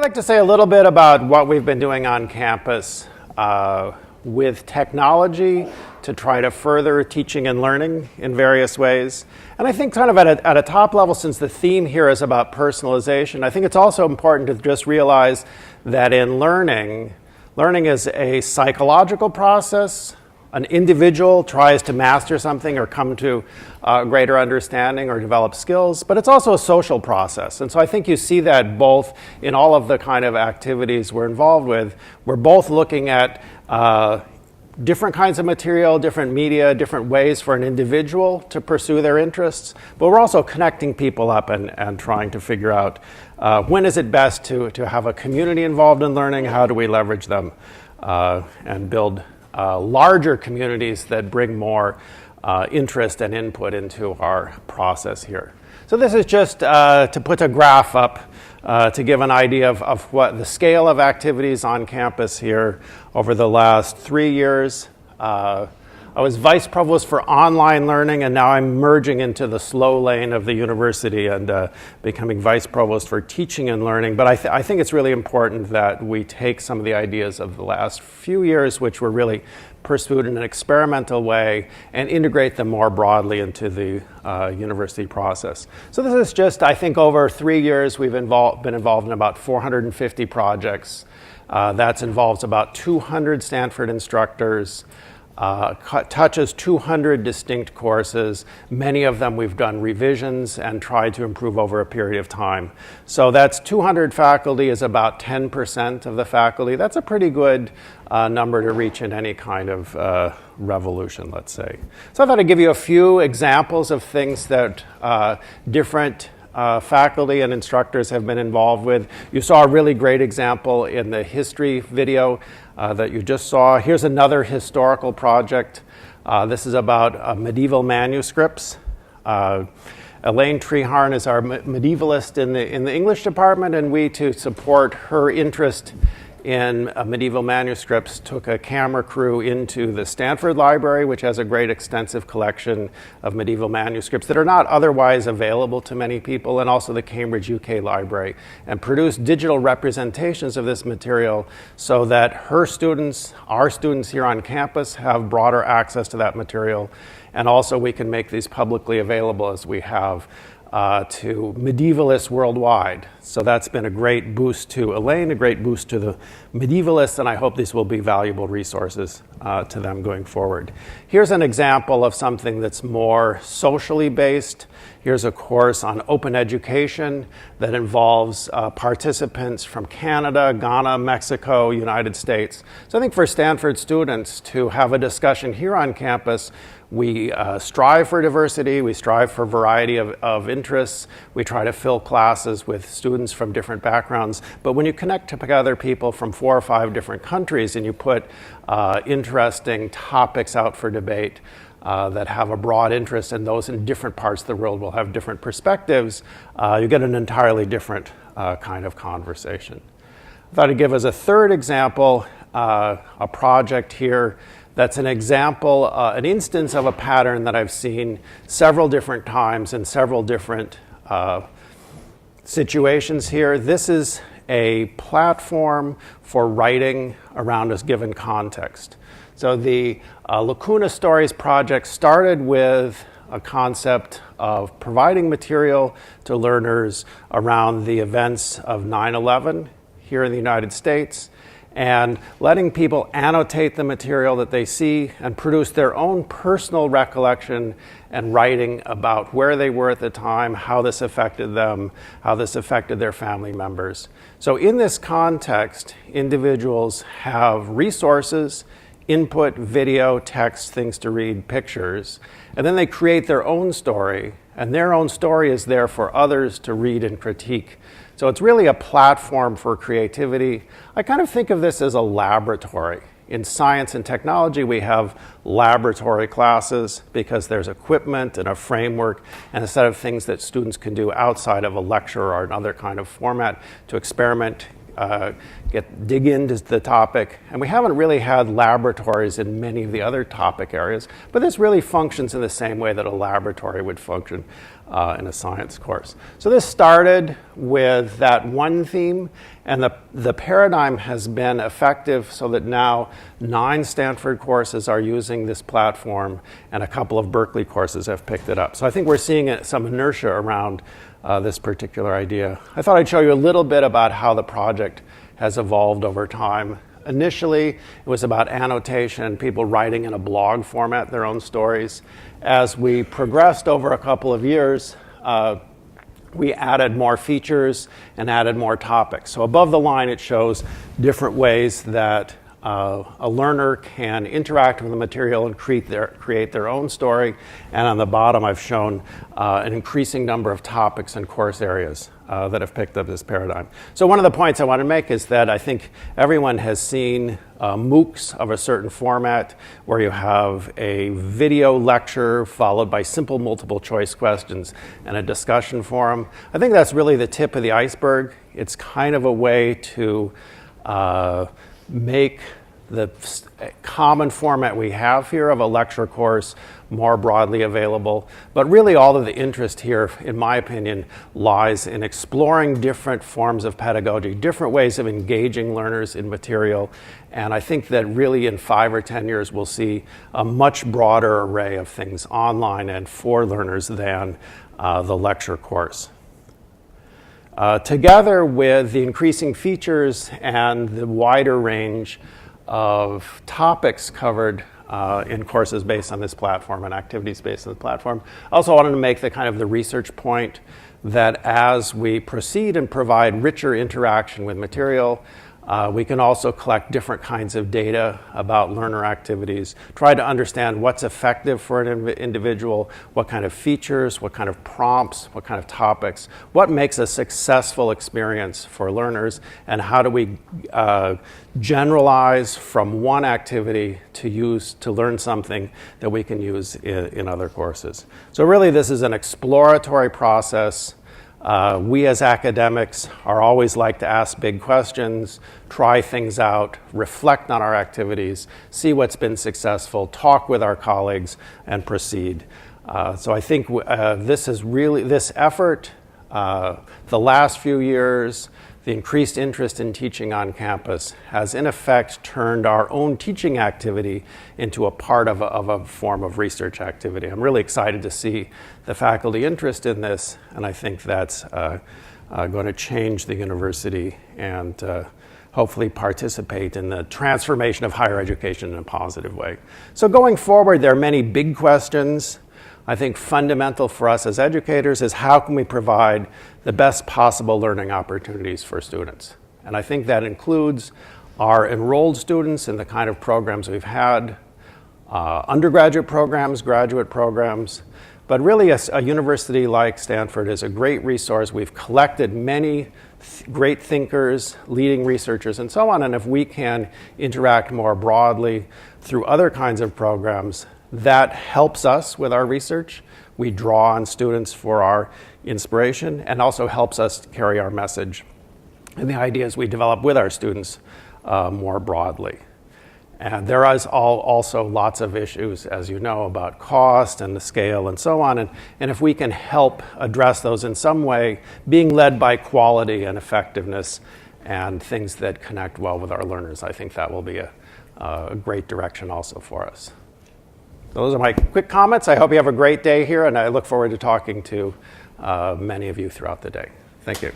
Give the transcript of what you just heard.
I'd like to say a little bit about what we've been doing on campus with technology to try to further teaching and learning in various ways. And I think kind of at a top level, since the theme here is about personalization, I think it's also important to just realize that in learning is a psychological process. An individual tries to master something or come to greater understanding or develop skills, but it's also a social process. And so I think you see that both in all of the kind of activities we're involved with. We're both looking at different kinds of material, different media, different ways for an individual to pursue their interests, but we're also connecting people up and trying to figure out when is it best to have a community involved in learning, how do we leverage them and build larger communities that bring more interest and input into our process here. So this is just to put a graph up to give an idea of what the scale of activities on campus here over the last 3 years. I was vice provost for online learning, and now I'm merging into the slow lane of the university and becoming vice provost for teaching and learning. But I think it's really important that we take some of the ideas of the last few years, which were really pursued in an experimental way, and integrate them more broadly into the university process. So this is just, I think, over 3 years we've been involved in about 450 projects. That involves about 200 Stanford instructors. Touches 200 distinct courses. Many of them we've done revisions and tried to improve over a period of time. So that's 200 faculty is about 10% of the faculty. That's a pretty good number to reach in any kind of revolution, let's say. So I thought I'd give you a few examples of things that different faculty and instructors have been involved with. You saw a really great example in the history video that you just saw. Here's another historical project. This is about medieval manuscripts. Elaine Treharn is our medievalist in the English department, and we, to support her interest in medieval manuscripts, took a camera crew into the Stanford Library, which has a great extensive collection of medieval manuscripts that are not otherwise available to many people, and also the Cambridge UK Library, and produced digital representations of this material so that her students, our students here on campus, have broader access to that material, and also we can make these publicly available as we have to medievalists worldwide. So that's been a great boost to Elaine, a great boost to the medievalists, and I hope these will be valuable resources to them going forward. Here's an example of something that's more socially based. Here's a course on open education that involves participants from Canada, Ghana, Mexico, United States. So I think for Stanford students to have a discussion here on campus, we strive for diversity, we strive for variety of interests, we try to fill classes with students from different backgrounds, but when you connect together people from 4 or 5 different countries and you put interesting topics out for debate that have a broad interest, and those in different parts of the world will have different perspectives, you get an entirely different kind of conversation. I thought I'd give as a third example a project here that's an example, an instance of a pattern that I've seen several different times in several different situations here. This is a platform for writing around a given context. So the Lacuna Stories project started with a concept of providing material to learners around the events of 9/11 here in the United States, and letting people annotate the material that they see and produce their own personal recollection and writing about where they were at the time, how this affected them, how this affected their family members. So in this context, individuals have resources, input, video, text, things to read, pictures, and then they create their own story, and their own story is there for others to read and critique. So it's really a platform for creativity. I kind of think of this as a laboratory. In science and technology, we have laboratory classes because there's equipment and a framework and a set of things that students can do outside of a lecture or another kind of format to experiment dig into the topic. And we haven't really had laboratories in many of the other topic areas, but this really functions in the same way that a laboratory would function in a science course. So this started with that one theme, and the paradigm has been effective so that now 9 Stanford courses are using this platform, and a couple of Berkeley courses have picked it up. So I think we're seeing some inertia around this particular idea. I thought I'd show you a little bit about how the project has evolved over time. Initially, it was about annotation, people writing in a blog format their own stories. As we progressed over a couple of years, we added more features and added more topics. So above the line, it shows different ways that a learner can interact with the material and create their own story. And on the bottom, I've shown an increasing number of topics and course areas that have picked up this paradigm. So one of the points I want to make is that I think everyone has seen MOOCs of a certain format where you have a video lecture followed by simple multiple choice questions and a discussion forum. I think that's really the tip of the iceberg. It's kind of a way to make the common format we have here of a lecture course more broadly available. But really all of the interest here, in my opinion, lies in exploring different forms of pedagogy, different ways of engaging learners in material. And I think that really in 5 or 10 years, we'll see a much broader array of things online and for learners than the lecture course. Together with the increasing features and the wider range of topics covered in courses based on this platform and activities based on the platform. I also wanted to make the research point that as we proceed and provide richer interaction with material, we can also collect different kinds of data about learner activities, try to understand what's effective for an individual, what kind of features, what kind of prompts, what kind of topics, what makes a successful experience for learners, and how do we generalize from one activity to learn something that we can use in other courses. So really this is an exploratory process. We as academics are always like to ask big questions, try things out, reflect on our activities, see what's been successful, talk with our colleagues, and proceed. So I think this effort, the last few years, the increased interest in teaching on campus has in effect turned our own teaching activity into a part of a form of research activity. I'm really excited to see the faculty interest in this, and I think that's going to change the university and hopefully participate in the transformation of higher education in a positive way. So going forward, there are many big questions. I think fundamental for us as educators is how can we provide the best possible learning opportunities for students? And I think that includes our enrolled students in the kind of programs we've had, undergraduate programs, graduate programs, but really a university like Stanford is a great resource. We've collected many great thinkers, leading researchers, and so on, and if we can interact more broadly through other kinds of programs, that helps us with our research. We draw on students for our inspiration and also helps us carry our message and the ideas we develop with our students more broadly. And there is also lots of issues, as you know, about cost and the scale and so on. And if we can help address those in some way, being led by quality and effectiveness and things that connect well with our learners, I think that will be a great direction also for us. Those are my quick comments. I hope you have a great day here, and I look forward to talking to many of you throughout the day. Thank you.